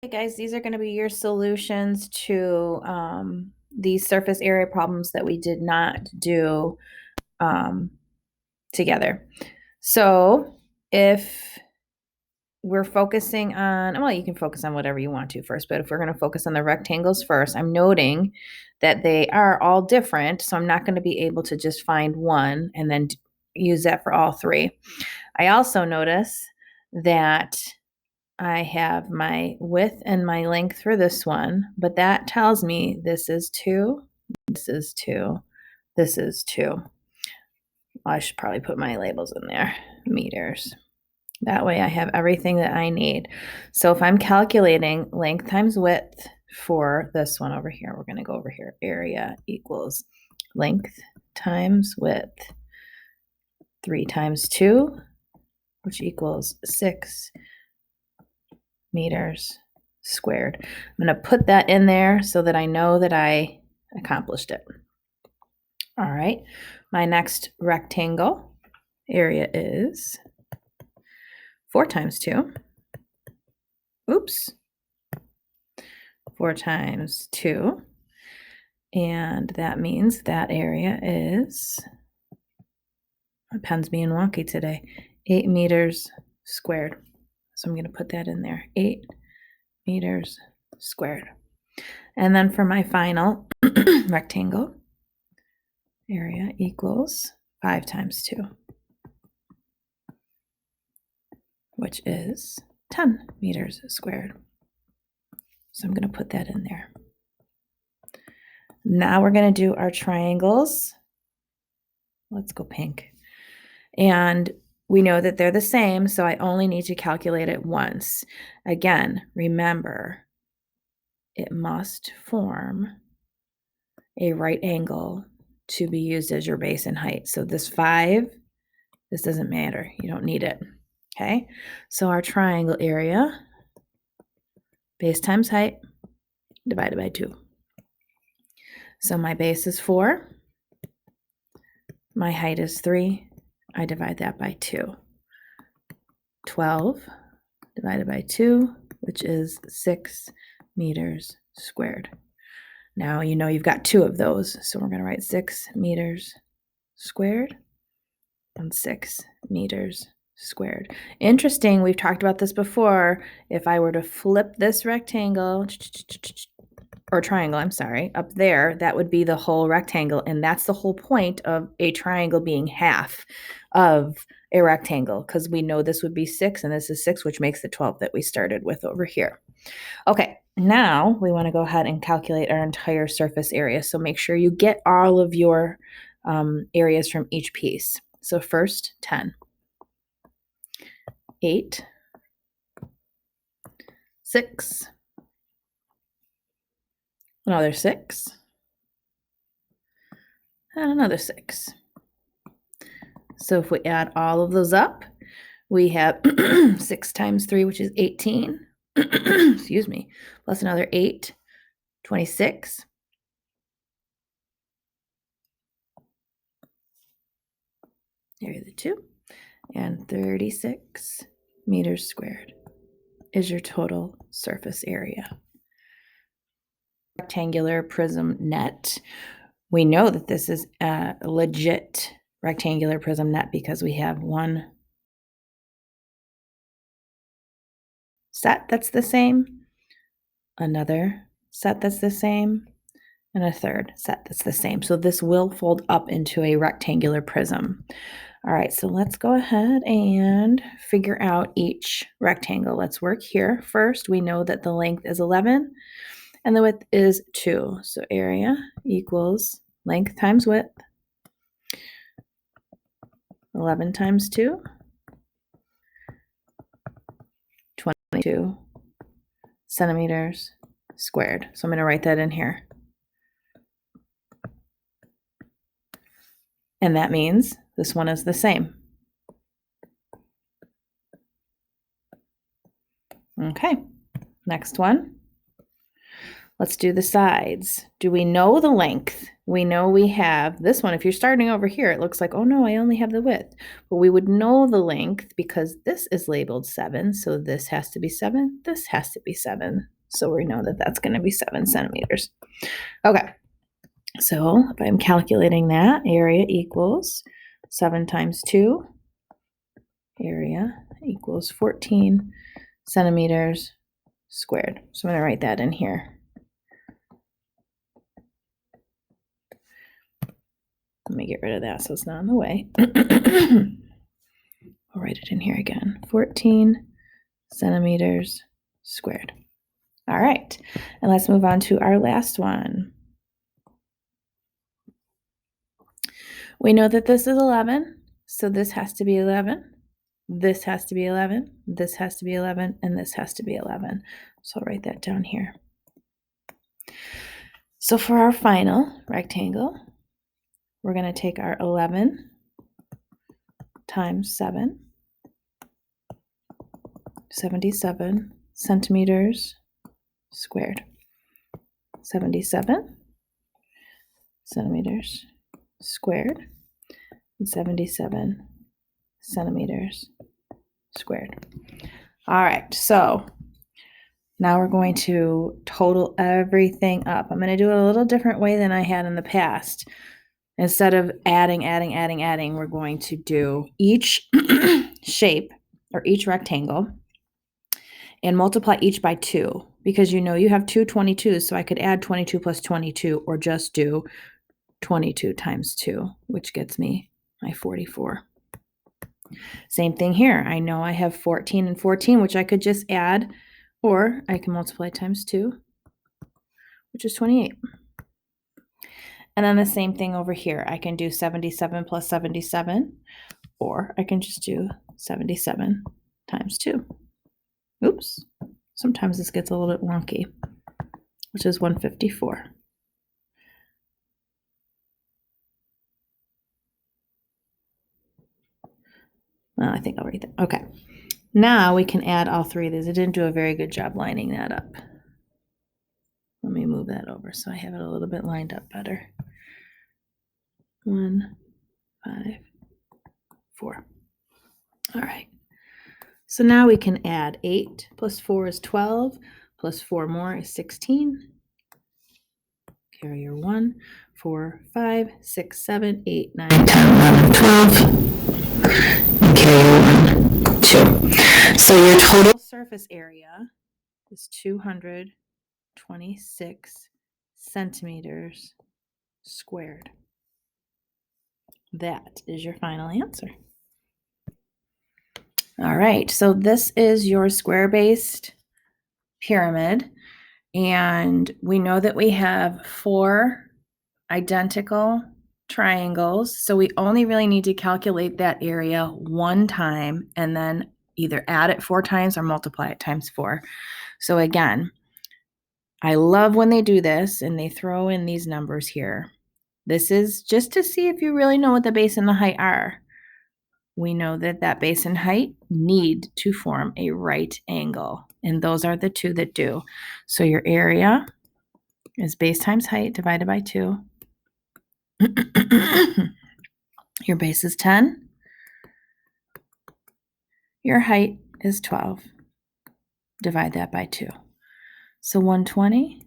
Hey guys, these are going to be your solutions to these surface area problems that we did not do together. So if we're focusing on, well, you can focus on whatever you want to first, but if we're going to focus on the rectangles first, I'm noting that they are all different. So I'm not going to be able to just find one and then use that for all three. I also notice that I have my width and my length for this one, but that tells me this is 2, this is 2, this is 2. I should probably put my labels in there, meters. That way I have everything that I need. So if I'm calculating length times width for this one over here, we're going to go over here. Area equals length times width, 3 times 2, which equals 6 meters squared. I'm going to put that in there so that I know that I accomplished it. All right, my next rectangle area is 4 times 2. Oops. 4 times 2. And that means that area is, my pen's being wonky today, 8 meters squared. So I'm going to put that in there, 8 meters squared. And then for my final rectangle, area equals 5 times 2, which is 10 meters squared. So I'm going to put that in there. Now we're going to do our triangles. Let's go pink. And we know that they're the same, so I only need to calculate it once. Again, remember, it must form a right angle to be used as your base and height. So this 5, this doesn't matter. You don't need it. Okay, so our triangle area, base times height, divided by 2. So my base is 4. My height is 3. I divide that by 2. 12 divided by 2, which is 6 meters squared. Now you know you've got 2 of those, so we're going to write 6 meters squared and 6 meters squared. Interesting, we've talked about this before. If I were to flip this rectangle, or triangle, I'm sorry, up there, that would be the whole rectangle, and that's the whole point of a triangle being half of a rectangle, because we know this would be 6 and this is 6, which makes the 12 that we started with over here. Okay, now we want to go ahead and calculate our entire surface area. So make sure you get all of your areas from each piece. So first, 10, 8, 6, another 6, and another 6. So if we add all of those up, we have 6 times 3, which is 18. Excuse me, plus another 8, 26. There are the 2. And 36 meters squared is your total surface area. Rectangular prism net. We know that this is a legit rectangular prism net because we have one set that's the same, another set that's the same, and a third set that's the same. So this will fold up into a rectangular prism. All right, so let's go ahead and figure out each rectangle. Let's work here. First, we know that the length is 11 and the width is 2. So area equals length times width, 11 times 2, 22 centimeters squared. So I'm going to write that in here. And that means this one is the same. Okay, next one. Let's do the sides. Do we know the length? we know we have this one. If you're starting over here, it looks like, oh no, I only have the width. But we would know the length because this is labeled 7. So this has to be 7. This has to be 7. So we know that that's going to be 7 centimeters. Okay. So if I'm calculating that, area equals 7 times 2. Area equals 14 centimeters squared. So I'm going to write that in here. Let me get rid of that so it's not in the way. I'll write it in here again. 14 centimeters squared. All right. And let's move on to our last one. We know that this is 11. So this has to be 11. This has to be 11. This has to be 11. And this has to be 11. So I'll write that down here. So for our final rectangle, we're going to take our 11 times 7, 77 centimeters squared. 77 centimeters squared and 77 centimeters squared. All right, so now we're going to total everything up. I'm going to do it a little different way than I had in the past. Instead of adding, we're going to do each shape or each rectangle and multiply each by 2, because you know you have two 22s, so I could add 22 plus 22 or just do 22 times 2, which gets me my 44. Same thing here. I know I have 14 and 14, which I could just add, or I can multiply times 2, which is 28. And then the same thing over here. I can do 77 plus 77, or I can just do 77 times 2. Oops. Sometimes this gets a little bit wonky, which is 154. Well, I think I'll write that. Okay. Now we can add all three of these. I didn't do a very good job lining that up. Let me move that over so I have it a little bit lined up better. 1, 5, 4. All right. So now we can add 8 plus 4 is 12, plus 4 more is 16. Carry your 1, 4, 5, 6, 7, 8, 9, 10, 11, 12. And carry your 1, 2. So your total surface area is 226 centimeters squared. That is your final answer. All right, so this is your square-based pyramid, and we know that we have 4 identical triangles, so we only really need to calculate that area one time and then either add it 4 times or multiply it times 4. So again, I love when they do this and they throw in these numbers here. This is just to see if you really know what the base and the height are. We know that that base and height need to form a right angle, and those are the 2 that do. So your area is base times height divided by 2. Your base is 10. Your height is 12. Divide that by 2. So 120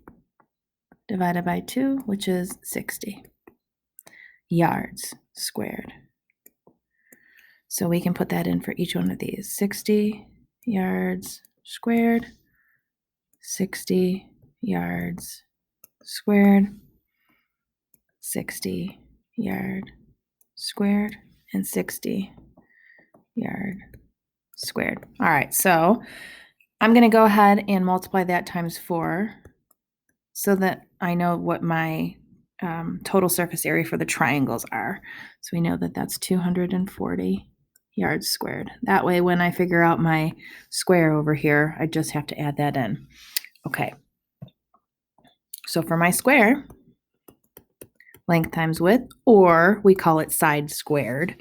divided by 2, which is 60 yards squared. So we can put that in for each one of these. 60 yards squared, 60 yards squared, 60 yard squared, and 60 yard squared. All right, so I'm going to go ahead and multiply that times 4 so that I know what my total surface area for the triangles are. So we know that that's 240 yards squared. That way, when I figure out my square over here, I just have to add that in. Okay. So for my square, length times width, or we call it side squared,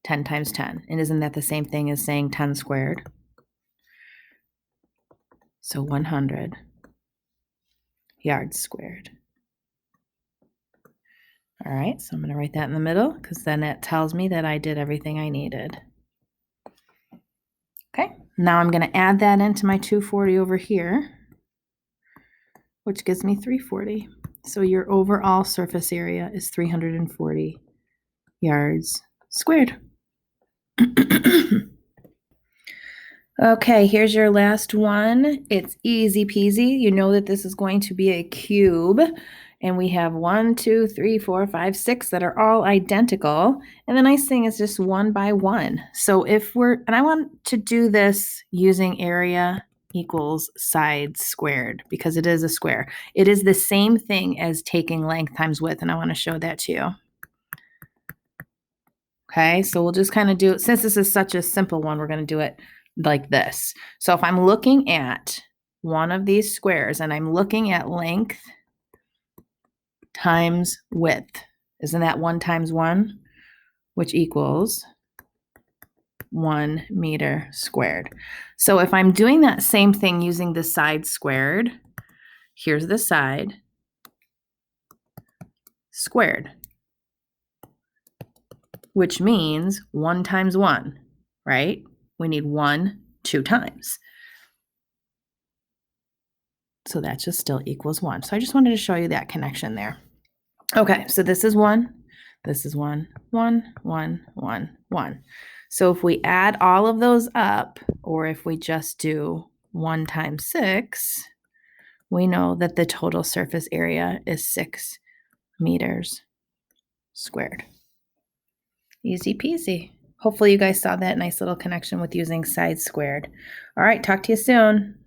10 times 10. And isn't that the same thing as saying 10 squared? So 100 yards squared. All right, so I'm going to write that in the middle because then it tells me that I did everything I needed. Okay, now I'm going to add that into my 240 over here, which gives me 340. So your overall surface area is 340 yards squared. Okay, here's your last one. It's easy peasy. You know that this is going to be a cube. And we have 1, 2, 3, 4, 5, 6 that are all identical. And the nice thing is just 1 by 1. So if and I want to do this using area equals sides squared because it is a square. It is the same thing as taking length times width, and I want to show that to you. Okay, so we'll just kind of do it. Since this is such a simple one, we're going to do it like this. So if I'm looking at one of these squares and I'm looking at length times width, isn't that 1 times 1, which equals 1 meter squared. So if I'm doing that same thing using the side squared, here's the side squared, which means 1 times 1, right? We need 1 2 times. So that just still equals 1. So I just wanted to show you that connection there. Okay, so this is 1, this is 1, 1, 1, 1, 1. So if we add all of those up, or if we just do 1 times 6, we know that the total surface area is 6 meters squared. Easy peasy. Hopefully you guys saw that nice little connection with using sides squared. All right, talk to you soon.